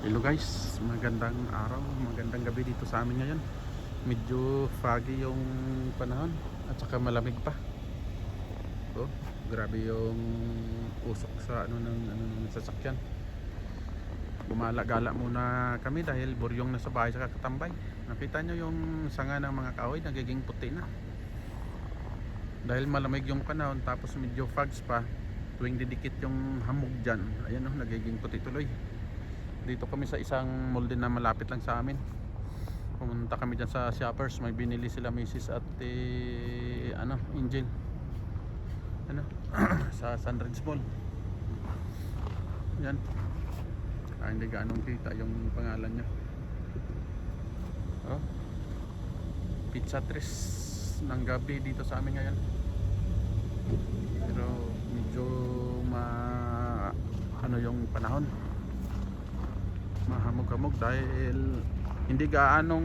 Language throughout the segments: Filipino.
Hello guys, magandang araw, magandang gabi dito sa amin ngayon. Medyo foggy yung panahon at saka malamig pa. So, grabe yung usok sa ng sasakyan. Gumala-gala muna kami dahil buryong na sa bahay sa katambay. Nakita nyo yung sanga ng mga kahoy nagiging puti na. Dahil malamig yung panahon tapos medyo fogs pa, tuwing didikit yung hamog dyan, ayan nagiging puti tuloy. Dito kami sa isang mall din na malapit lang sa amin. Pumunta kami dyan sa Shoppers. May binili sila Mrs. at Angel sa Sunridge Mall. Yan. Hindi gaanong kita yung pangalan niya. Pizza Tres ng gabi dito sa amin ngayon. Pero medyo yung panahon mahamog-hamog dahil hindi gaanong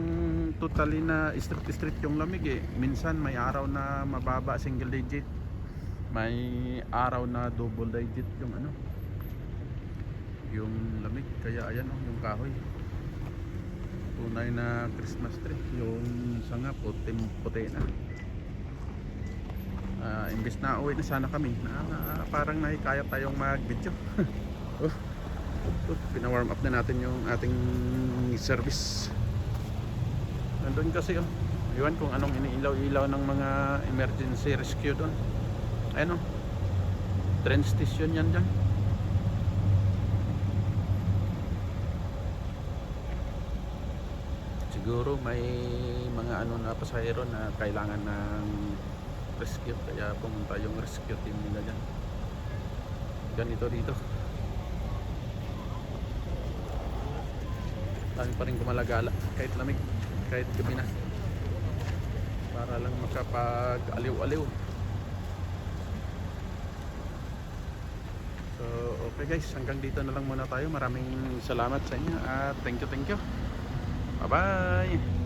totally na street yung lamig minsan may araw na mababa single digit, may araw na double digit yung lamig. Kaya ayan yung kahoy, tunay na Christmas tree. Yung sanga puti na. Imbes na uwi na sana kami parang nahikayat tayong mag video. Pina-warm up na natin yung ating service. Nandun kasi iwan kung anong iniilaw-ilaw ng mga emergency rescue doon. Ayun train station yan dyan. Siguro may mga na pasahero na kailangan ng rescue, kaya pumunta yung rescue team nila dyan. Ganito dito, dami pa rin gumalagala kahit lamig, kahit gabi na, para lang makapag-aliw-aliw. So okay guys, hanggang dito na lang muna tayo. Maraming salamat sa inyo at thank you. Bye bye.